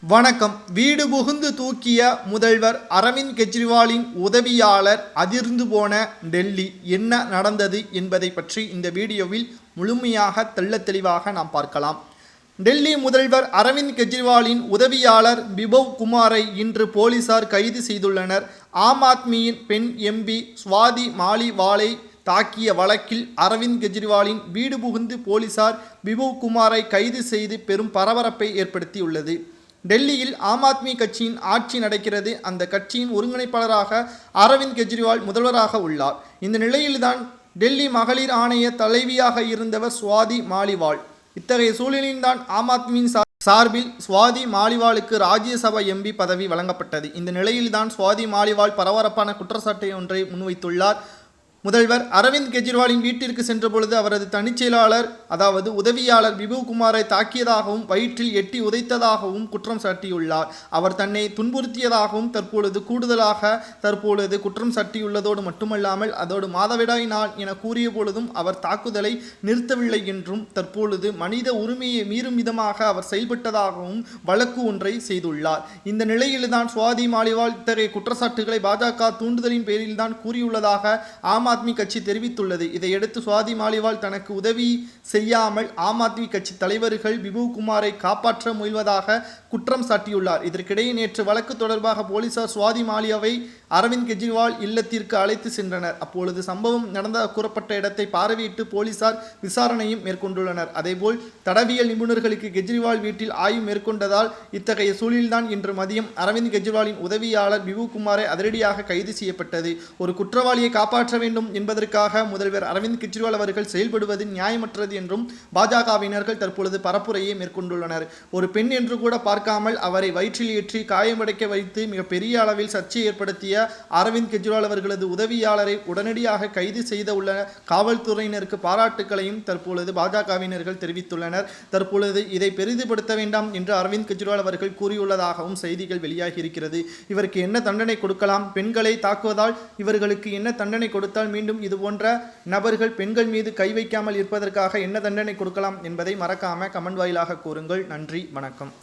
வணக்கம். வீடு புகுந்து தூக்கிய முதல்வர் அரவிந்த் கெஜ்ரிவாலின் உதவியாளர் அதிர்ந்து போன டெல்லி. என்ன நடந்தது என்பதை பற்றி இந்த வீடியோவில் முழுமையாக தெளிவாக நாம் பார்க்கலாம். டெல்லி முதல்வர் அரவிந்த் கெஜ்ரிவாலின் உதவியாளர் பிபவ் குமாரை இன்று போலீசார் கைது செய்துள்ளனர். ஆம் ஆத்மியின் பெண் எம்பி சுவாதி மாலிவாலை தாக்கிய வழக்கில் அரவிந்த் கெஜ்ரிவாலின் வீடு புகுந்து போலீசார் பிபவ் குமாரை கைது செய்து பெரும் பரபரப்பை ஏற்படுத்தியுள்ளது. டெல்லியில் ஆம் ஆத்மி கட்சியின் ஆட்சி நடக்கிறது. அந்த கட்சியின் ஒருங்கிணைப்பாளராக அரவிந்த் கெஜ்ரிவால் முதல்வராக உள்ளார். இந்த நிலையில்தான் டெல்லி மகளிர் ஆணைய தலைவியாக இருந்தவர் சுவாதி மாலிவால். இத்தகைய சூழலில்தான் ஆம் ஆத்மியின் சார்பில் சுவாதி மாலிவாலுக்கு ராஜ்யசபா எம்பி பதவி வழங்கப்பட்டது. இந்த நிலையில்தான் சுவாதி மாலிவால் பரபரப்பான குற்றச்சாட்டை ஒன்றை முன்வைத்துள்ளார். முதல்வர் அரவிந்த் கெஜ்ரிவாலின் வீட்டிற்கு சென்றபொழுது அவரது தனிச்செயலாளர் அதாவது உதவியாளர் பிபவ் குமாரை தாக்கியதாகவும் வயிற்றில் எட்டி உதைத்ததாகவும் குற்றம் சாட்டியுள்ளார். அவர் தன்னை துன்புறுத்தியதாகவும் தற்பொழுது குற்றம் சாட்டியுள்ளதோடு மட்டுமல்லாமல் அதோடு மாதவிடாய் நாள் என கூறிய பொழுதும் அவர் தாக்குதலை நிறுத்தவில்லை என்றும் தற்பொழுது மனித உரிமையை மீறும் விதமாக அவர் செயல்பட்டதாகவும் வழக்கு ஒன்றை செய்துள்ளார். இந்த நிலையில்தான் சுவாதி மாலிவால் இத்தகைய குற்றச்சாட்டுகளை பாஜக தூண்டுதலின் பேரில்தான் கூறியுள்ளதாக ஆம் ஆத்மி கட்சி தெரிவித்துள்ளது. இதையடுத்து சுவாதி மாலிவால் தனக்கு உதவி செய்யாமல் ஆம் ஆத்மி கட்சி தலைவர்கள் பிபவ் குமாரை காப்பாற்ற முயல்வதாக குற்றம் சாட்டியுள்ளார். இதற்கிடையே நேற்று வழக்கு தொடர்பாக போலீசார் சுவாதி மாலியாவை அரவிந்த் கெஜ்ரிவால் இல்லத்திற்கு அழைத்து சென்றனர். அப்பொழுது சம்பவம் நடந்த கூறப்பட்ட இடத்தை பார்வையிட்டு போலீசார் விசாரணையும் மேற்கொண்டுள்ளனர். அதேபோல் தடவியல் நிபுணர்களுக்கு கெஜ்ரிவால் வீட்டில் ஆய்வு மேற்கொண்டதால் இத்தகைய சூழலில்தான் இன்று மதியம் அரவிந்த் கெஜ்ரிவாலின் உதவியாளர் பிபவ் குமாரை அதிரடியாக கைது செய்யப்பட்டது. ஒரு குற்றவாளியை காப்பாற்ற வேண்டும் என்பதற்காக முதல்வர் அரவிந்த் கெஜ்ரிவால் அவர்கள் செயல்படுவது நியாயமற்றது என்றும் பாஜகவினர்கள் தற்பொழுது பரப்புரையை மேற்கொண்டுள்ளனர். ஒரு பெண் என்று கூட பார்க்காமல் அவரை வயிற்றில் ஏற்றி காயமடைக்க வைத்து மிக பெரிய அளவில் சர்ச்சை ஏற்படுத்திய அரவிந்த் கெஜ்ரிவால் அவர்களது உதவியாளரை உடனடியாக கைது செய்த உள்ள காவல்துறையினருக்கு பாராட்டுகளையும் தற்பொழுது பாஜகவினர்கள் தெரிவித்துள்ளனர். தற்பொழுது இதை பெரிதுபடுத்த வேண்டாம் என்று அரவிந்த் கெஜ்ரிவால் அவர்கள் கூறியுள்ளதாகவும் செய்திகள் வெளியாகி இருக்கிறது. இவருக்கு என்ன தண்டனை கொடுக்கலாம்? பெண்களை தாக்குவதால் இவர்களுக்கு என்ன தண்டனை கொடுத்தால் மீண்டும் இது போன்ற நபர்கள் பெண்கள் மீது கை வைக்காமல் இருப்பதற்காக என்ன தண்டனை கொடுக்கலாம் என்பதை மறக்காம கமெண்ட் வாயிலாக கூறுங்கள். நன்றி, வணக்கம்.